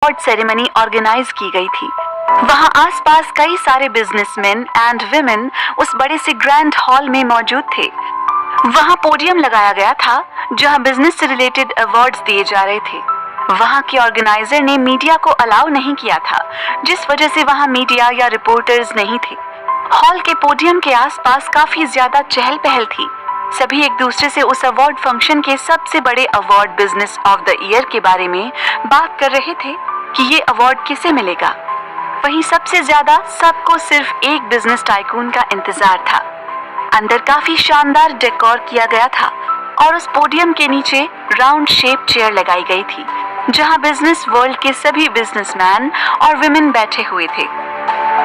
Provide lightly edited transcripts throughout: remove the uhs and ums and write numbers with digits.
Award ceremony organise की गई थी। वहां आसपास कई सारे बिजनेसमैन एंड विमेन उस बड़े से ग्रैंड हॉल में मौजूद थे। वहां पोडियम लगाया गया था जहां बिजनेस से रिलेटेड अवार्ड्स दिए जा रहे थे। वहां के ऑर्गेनाइजर ने मीडिया को अलाउ नहीं किया था, जिस वजह से वहां मीडिया या रिपोर्टर्स नहीं थे। हॉल के पोडियम के आसपास काफी ज्यादा चहल पहल थी। सभी एक दूसरे से उस अवार्ड फंक्शन के सबसे बड़े award business of the year के बारे में बात कर रहे थे कि ये अवार्ड किसे मिलेगा। वहीं सबसे ज्यादा सबको सिर्फ एक बिजनेस टाइकून का इंतजार था। अंदर काफी शानदार डेकोर किया गया था और उस पोडियम के नीचे राउंड शेप चेयर लगाई गई थी जहां बिजनेस वर्ल्ड के सभी बिजनेसमैन और विमेन बैठे हुए थे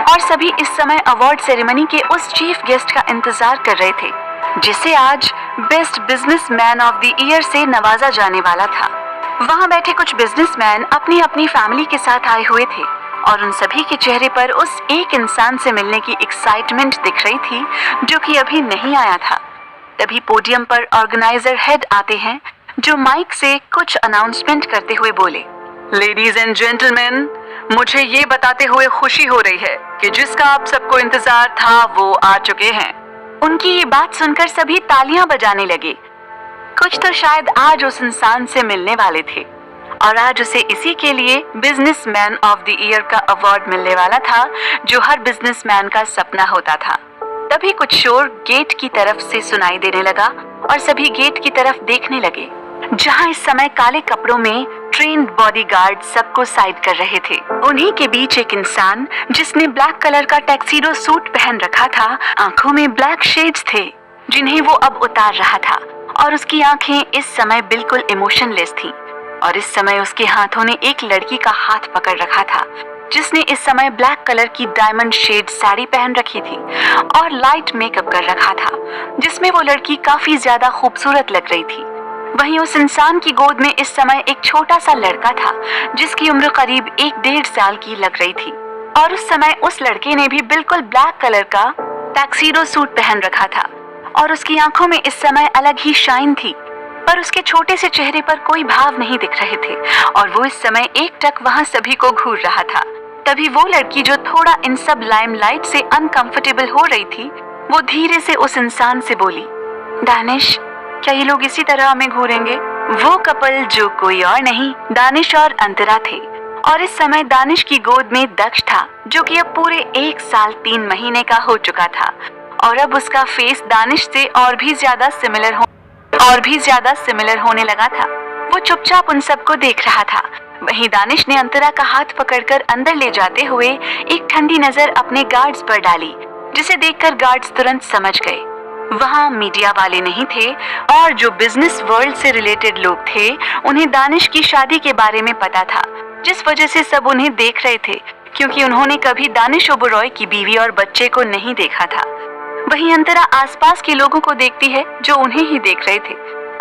और सभी इस समय अवार्ड सेरेमनी के उस चीफ गेस्ट का इंतजार कर रहे थे जिसे आज best businessman of the year से नवाजा जाने वाला था। वहां बैठे कुछ बिजनेसमैन अपनी अपनी फैमिली के साथ आए हुए थे और उन सभी के चेहरे पर उस एक इंसान से मिलने की एक्साइटमेंट दिख रही थी जो कि अभी नहीं आया था। तभी पोडियम पर ऑर्गेनाइजर हेड आते हैं जो माइक से कुछ अनाउंसमेंट करते हुए बोले, लेडीज एंड जेंटलमैन, मुझे ये बताते हुए खुशी हो रही है कि जिसका आप सबको इंतजार था वो आ चुके हैं। उनकी ये बात सुनकर सभी तालियां बजाने लगे। कुछ तो शायद आज उस इंसान से मिलने वाले थे और आज उसे इसी के लिए बिजनेसमैन ऑफ द ईयर का अवार्ड मिलने वाला था जो हर बिजनेसमैन का सपना होता था। तभी कुछ शोर गेट की तरफ से सुनाई देने लगा और सभी गेट की तरफ देखने लगे जहां इस समय काले कपड़ों में ट्रेन्ड बॉडीगार्ड सबको साइड कर रहे थे। उन्हीं के बीच एक इंसान जिसने ब्लैक कलर का टैक्सीडो सूट पहन रखा था, आंखों में ब्लैक शेड्स थे जिन्हें वो अब उतार रहा था और उसकी आंखें इस समय बिल्कुल इमोशनलेस थीं और इस समय उसके हाथों ने एक लड़की का हाथ पकड़ रखा था जिसने इस समय ब्लैक कलर की डायमंड शेड साड़ी पहन रखी थी और लाइट मेकअप कर रखा था जिसमें वो लड़की काफी ज्यादा खूबसूरत लग रही थी। वहीं उस इंसान की गोद में इस समय एक छोटा सा लड़का था जिसकी उम्र करीब 1-1.5 साल की लग रही थी और उस समय उस लड़के ने भी बिल्कुल ब्लैक कलर का टैक्सीडो सूट पहन रखा था और उसकी आंखों में इस समय अलग ही शाइन थी, पर उसके छोटे से चेहरे पर कोई भाव नहीं दिख रहे थे और वो इस समय एकटक वहां सभी को घूर रहा था। तभी वो लड़की जो थोड़ा इन सब लाइमलाइट से अनकंफर्टेबल हो रही थी, वो धीरे से उस इंसान से बोली, दानिश, क्या ये लोग इसी तरह हमें घूरेंगे? वो कपल जो कोई और नहीं, दानिश और अंतरा थे और इस समय दानिश की गोद में दक्ष था जो कि अब पूरे 1 साल 3 महीने का हो चुका था और अब उसका फेस दानिश से और भी ज्यादा सिमिलर होने लगा था। वो चुपचाप उन सबको देख रहा था। वहीं दानिश ने अंतरा का हाथ पकड़कर अंदर ले जाते हुए एक ठंडी नजर अपने गार्ड्स पर डाली जिसे देखकर गार्ड्स तुरंत समझ गए वहां मीडिया वाले नहीं थे और जो बिजनेस वर्ल्ड से रिलेटेड लोग थे उन्हें दानिश की शादी के बारे में पता था, जिस वजह से सब उन्हें देख रहे थे क्योंकि उन्होंने कभी दानिश ओबेरॉय की बीवी और बच्चे को नहीं देखा था। वहीं अंतरा आसपास के लोगों को देखती है जो उन्हें ही देख रहे थे।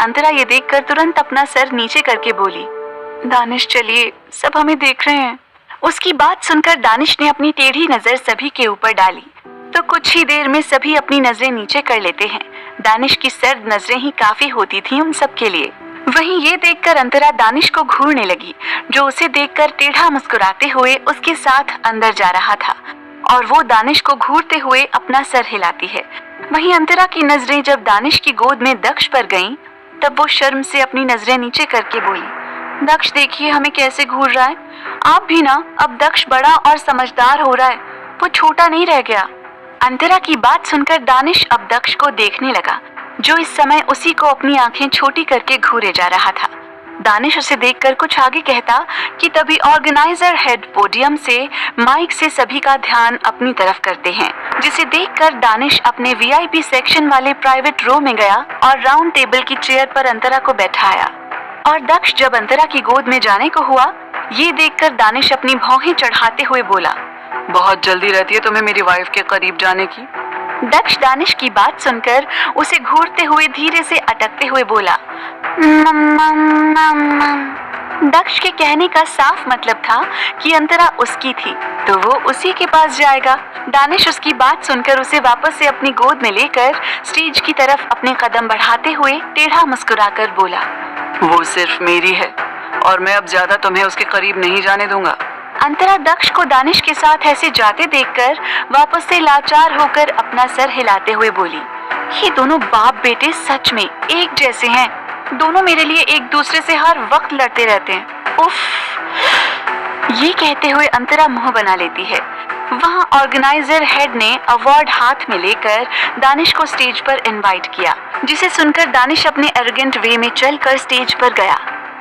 अंतरा ये देखकर तुरंत अपना सर नीचे करके बोली, दानिश चलिए, सब हमें देख रहे हैं। उसकी बात सुनकर दानिश ने अपनी टेढ़ी नजर सभी के ऊपर डाली तो कुछ ही देर में सभी अपनी नजरें नीचे कर लेते हैं। दानिश की सर्द नजरें ही काफी होती थी उन सब के लिए। वहीं ये देखकर अंतरा दानिश को घूरने लगी जो उसे देखकर टेढ़ा मुस्कुराते हुए उसके साथ अंदर जा रहा था और वो दानिश को घूरते हुए अपना सर हिलाती है। वहीं अंतरा की नजरें जब दानिश की गोद में दक्ष पर गईं, तब वो शर्म से अपनी नजरें नीचे करके बोली, दक्ष देखिए हमें कैसे घूर रहा है। आप भी ना, अब दक्ष बड़ा और समझदार हो रहा है, वो छोटा नहीं रह गया। अंतरा की बात सुनकर दानिश अब दक्ष को देखने लगा जो इस समय उसी को अपनी आंखें छोटी करके घूरे जा रहा था। दानिश उसे देखकर कुछ आगे कहता कि तभी ऑर्गेनाइजर हेड पोडियम से माइक से सभी का ध्यान अपनी तरफ करते हैं, जिसे देखकर दानिश अपने वीआईपी सेक्शन वाले प्राइवेट रो में गया और राउंड टेबल की चेयर पर अंतरा को बैठाया और दक्ष जब अंतरा की गोद में जाने को हुआ, ये देखकर दानिश अपनी भौहें चढ़ाते हुए बोला, बहुत जल्दी रहती है तुम्हें मेरी वाइफ के करीब जाने की। दक्ष दानिश की बात सुनकर उसे घूरते हुए धीरे से अटकते हुए बोला, दक्ष के कहने का साफ मतलब था कि अंतरा उसकी थी तो वो उसी के पास जाएगा। दानिश उसकी बात सुनकर उसे वापस से अपनी गोद में लेकर स्टेज की तरफ अपने कदम बढ़ाते हुए टेढ़ा मुस्कुराकर बोला, वो सिर्फ मेरी है और मैं अब ज्यादा तुम्हें उसके करीब नहीं जाने दूंगा। अंतरा दक्ष को दानिश के साथ ऐसे जाते देखकर वापस से लाचार होकर अपना सर हिलाते हुए बोली, ये दोनों बाप बेटे सच में एक जैसे हैं। दोनों मेरे लिए एक दूसरे से हर वक्त लड़ते रहते हैं। उफ। ये कहते हुए अंतरा मुंह बना लेती है। वहाँ ऑर्गेनाइजर हेड ने अवार्ड हाथ में लेकर दानिश को स्टेज पर इनवाइट किया, जिसे सुनकर दानिश अपने एरोगेंट वे में चलकर स्टेज पर गया।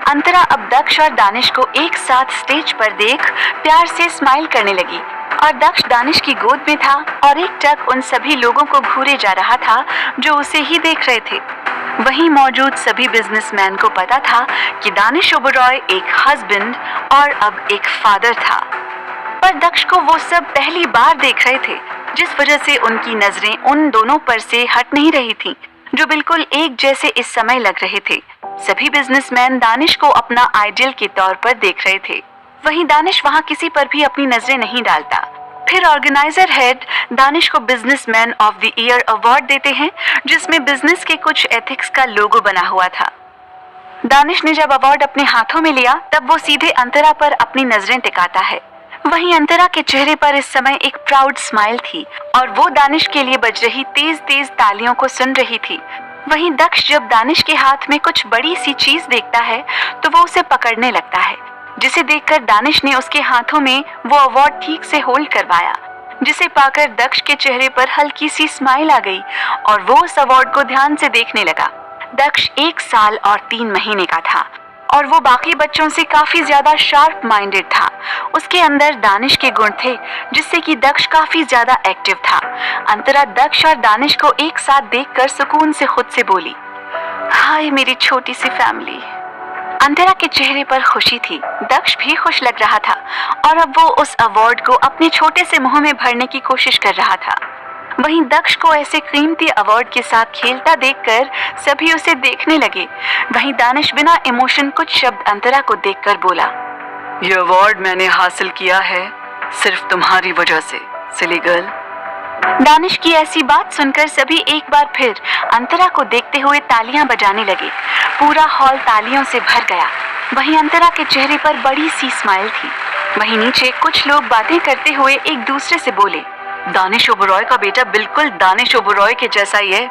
अंतरा अब दक्ष और दानिश को एक साथ स्टेज पर देख प्यार से स्माइल करने लगी और दक्ष दानिश की गोद में था और एक टक उन सभी लोगों को घूरे जा रहा था जो उसे ही देख रहे थे। वहीं मौजूद सभी बिजनेसमैन को पता था कि दानिश ओबेरॉय एक हस्बैंड और अब एक फादर था, पर दक्ष को वो सब पहली बार देख रहे थे, जिस वजह से उनकी नजरें उन दोनों पर से हट नहीं रही थीं, जो बिल्कुल एक जैसे इस समय लग रहे थे। सभी बिजनेसमैन दानिश को अपना आइडियल के तौर पर देख रहे थे। वहीं दानिश वहां किसी पर भी अपनी नजरें नहीं डालता। फिर ऑर्गेनाइजर हेड दानिश को businessman of the year award देते हैं, जिसमें बिजनेस के कुछ एथिक्स का लोगो बना हुआ था। दानिश ने जब अवार्ड अपने हाथों में लिया तब वो सीधे अंतरा पर अपनी नजरें टिकाता है। वहीं अंतरा के चेहरे पर इस समय एक प्राउड स्माइल थी और वो दानिश के लिए बज रही तेज तेज तालियों को सुन रही थी। वहीं दक्ष जब दानिश के हाथ में कुछ बड़ी सी चीज देखता है तो वो उसे पकड़ने लगता है, जिसे देखकर दानिश ने उसके हाथों में वो अवार्ड ठीक से होल्ड करवाया, जिसे पाकर दक्ष के चेहरे पर हल्की सी स्माइल आ गई और वो उस अवार्ड को ध्यान से देखने लगा। दक्ष 1 साल और 3 महीने का था और वो बाकी बच्चों से काफी ज्यादा शार्प माइंडेड था। उसके अंदर दानिश के गुण थे, जिससे कि दक्ष काफी ज्यादा एक्टिव था। अंतरा दक्ष और दानिश को एक साथ देखकर सुकून से खुद से बोली, हाय मेरी छोटी सी फैमिली। अंतरा के चेहरे पर खुशी थी, दक्ष भी खुश लग रहा था और अब वो उस अवार्ड को अपने छोटे से मुंह में भरने की कोशिश कर रहा था। वहीं दक्ष को ऐसे कीमती अवार्ड के साथ खेलता देखकर सभी उसे देखने लगे। वहीं दानिश बिना इमोशन कुछ शब्द अंतरा को देखकर बोला, ये अवार्ड मैंने हासिल किया है सिर्फ तुम्हारी वजह से, सिली गर्ल। दानिश की ऐसी बात सुनकर सभी एक बार फिर अंतरा को देखते हुए तालियां बजाने लगे। पूरा हॉल तालियों से भर गया। वहीं अंतरा के चेहरे पर बड़ी सी स्माइल थी। वहीं नीचे कुछ लोग बातें करते हुए एक दूसरे से बोले, दानिश ओबेरॉय का बेटा बिल्कुल दानिश ओबेरॉय के जैसा ही है।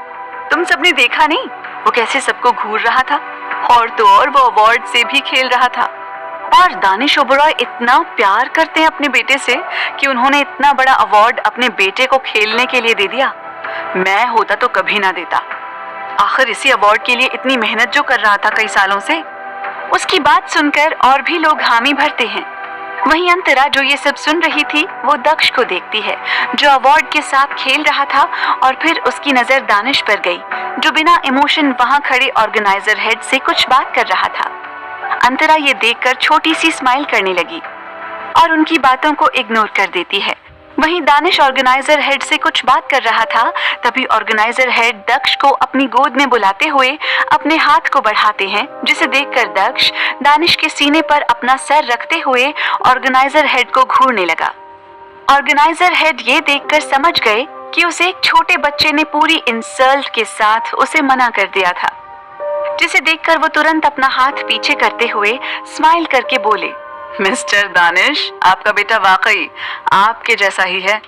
तुम सबने देखा नहीं वो कैसे सबको घूर रहा था, और तो और वो अवार्ड से भी खेल रहा था। और दानिश ओबेरॉय इतना प्यार करते हैं अपने बेटे से कि उन्होंने इतना बड़ा अवार्ड अपने बेटे को खेलने के लिए दे दिया। मैं होता तो कभी ना देता। आखिर इसी अवार्ड के लिए इतनी मेहनत जो कर रहा था कई सालों से। उसकी बात सुनकर और भी लोग हामी भरते हैं। वहीं अंतरा जो ये सब सुन रही थी वो दक्ष को देखती है, जो अवार्ड के साथ खेल रहा था, और फिर उसकी नजर दानिश पर गई, जो बिना इमोशन वहां खड़े ऑर्गेनाइजर हेड से कुछ बात कर रहा था। अंतरा ये देखकर छोटी सी स्माइल करने लगी और उनकी बातों को इग्नोर कर देती है। वहीं दानिश ऑर्गेनाइजर हेड से कुछ बात कर रहा था, तभी ऑर्गेनाइजर हेड दक्ष को अपनी गोद में बुलाते हुए अपने हाथ को बढ़ाते हैं, जिसे देखकर दक्ष दानिश के सीने पर अपना सर रखते हुए ऑर्गेनाइजर हेड को घूरने लगा। ऑर्गेनाइजर हेड ये देखकर समझ गए कि उसे एक छोटे बच्चे ने पूरी इंसल्ट के साथ उसे मना कर दिया था, जिसे देखकर वो तुरंत अपना हाथ पीछे करते हुए स्माइल करके बोले, मिस्टर दानिश, आपका बेटा वाकई आपके जैसा ही है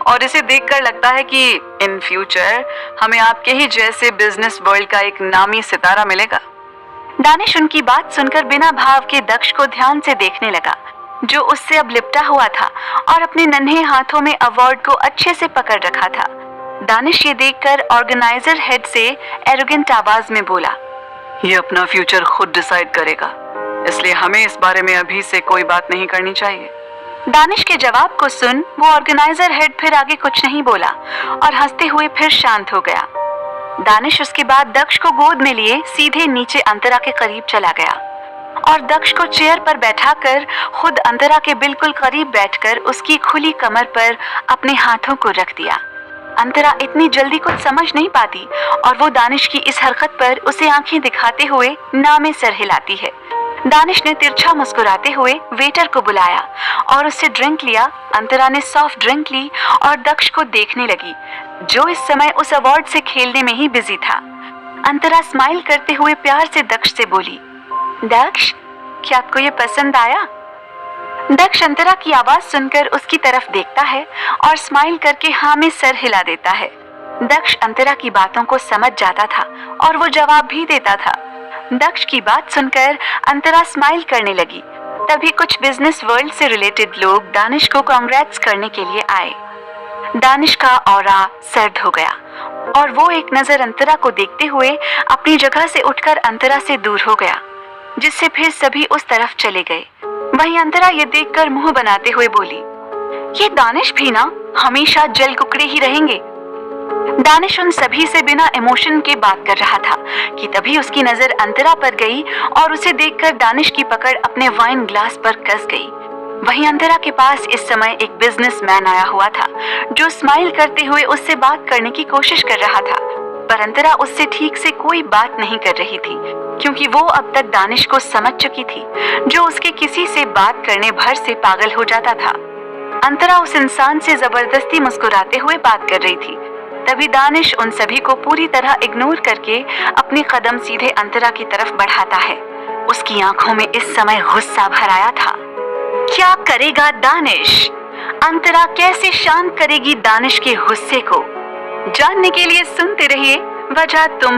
और इसे देखकर लगता है कि इन फ्यूचर हमें आपके ही जैसे बिजनेस वर्ल्ड का एक नामी सितारा मिलेगा। दानिश उनकी बात सुनकर बिना भाव के दक्ष को ध्यान से देखने लगा, जो उससे अब लिपटा हुआ था और अपने नन्हे हाथों में अवार्ड को अच्छे से पकड़ रखा था। दानिश ये देखकर ऑर्गेनाइजर हेड से एरोगेंट आवाज में बोला, ये अपना फ्यूचर खुद डिसाइड करेगा, इसलिए हमें इस बारे में अभी से कोई बात नहीं करनी चाहिए। दानिश के जवाब को सुन वो ऑर्गेनाइजर हेड फिर आगे कुछ नहीं बोला और हंसते हुए फिर शांत हो गया। दानिश उसके बाद दक्ष को गोद में लिए सीधे नीचे अंतरा के करीब चला गया और दक्ष को चेयर पर बैठाकर खुद अंतरा के बिल्कुल करीब बैठकर उसकी खुली कमर पर अपने हाथों को रख दिया। अंतरा इतनी जल्दी कुछ समझ नहीं पाती और वो दानिश की इस हरकत पर उसे आंखें दिखाते हुए ना में सर हिलाती है। दानिश ने तिरछा मुस्कुराते हुए वेटर को बुलाया और उससे ड्रिंक लिया। अंतरा ने सॉफ्ट ड्रिंक ली और दक्ष को देखने लगी, जो इस समय उस अवार्ड से खेलने में ही बिजी था। अंतरा स्माइल करते हुए प्यार से दक्ष से बोली, दक्ष, क्या आपको ये पसंद आया? दक्ष अंतरा की आवाज सुनकर उसकी तरफ देखता है और स्माइल करके हाँ में सर हिला देता है। दक्ष अंतरा की बातों को समझ जाता था और वो जवाब भी देता था। दक्ष की बात सुनकर अंतरा स्माइल करने लगी। तभी कुछ बिजनेस वर्ल्ड से रिलेटेड लोग दानिश को कांग्रेट्स करने के लिए आए। दानिश का ऑरा सर्द हो गया और वो एक नजर अंतरा को देखते हुए अपनी जगह से उठकर अंतरा से दूर हो गया, जिससे फिर सभी उस तरफ चले गए। वहीं अंतरा ये देखकर मुंह बनाते हुए बोली, ये दानिश भी ना हमेशा जल कुकड़े ही रहेंगे। दानिश उन सभी से बिना इमोशन के बात कर रहा था कि तभी उसकी नजर अंतरा पर गई और उसे देखकर दानिश की पकड़ अपने वाइन ग्लास पर कस गई। वहीं अंतरा के पास इस समय एक बिजनेसमैन आया हुआ था जो स्माइल करते हुए उससे बात करने की कोशिश कर रहा था, पर अंतरा उससे ठीक से कोई बात नहीं कर रही थी क्योंकि वो अब तक दानिश को समझ चुकी थी, जो उसके किसी से बात करने भर से पागल हो जाता था। अंतरा उस इंसान से जबरदस्ती मुस्कुराते हुए बात कर रही थी। तभी दानिश उन सभी को पूरी तरह इग्नोर करके अपने कदम सीधे अंतरा की तरफ बढ़ाता है। उसकी आंखों में इस समय गुस्सा भर आया था। क्या करेगा दानिश? अंतरा कैसे शांत करेगी दानिश के गुस्से को? जानने के लिए सुनते रहिए वजह तुम